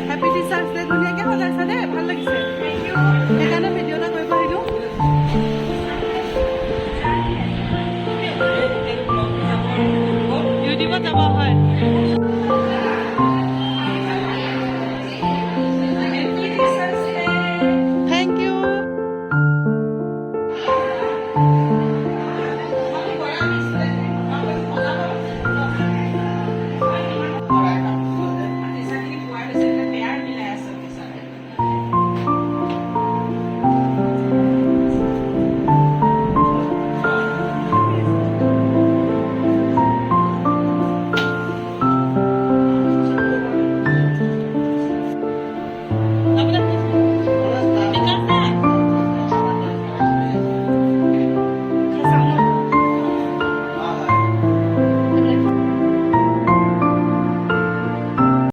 Happy teachers day ধুনীয়াকৈ সজাইছা দেই, ভাল লাগিছে। সেইকাৰণে ভিডিঅ' এটা কৰিব আহিলোঁ। ইউটিউবত যাব হয়।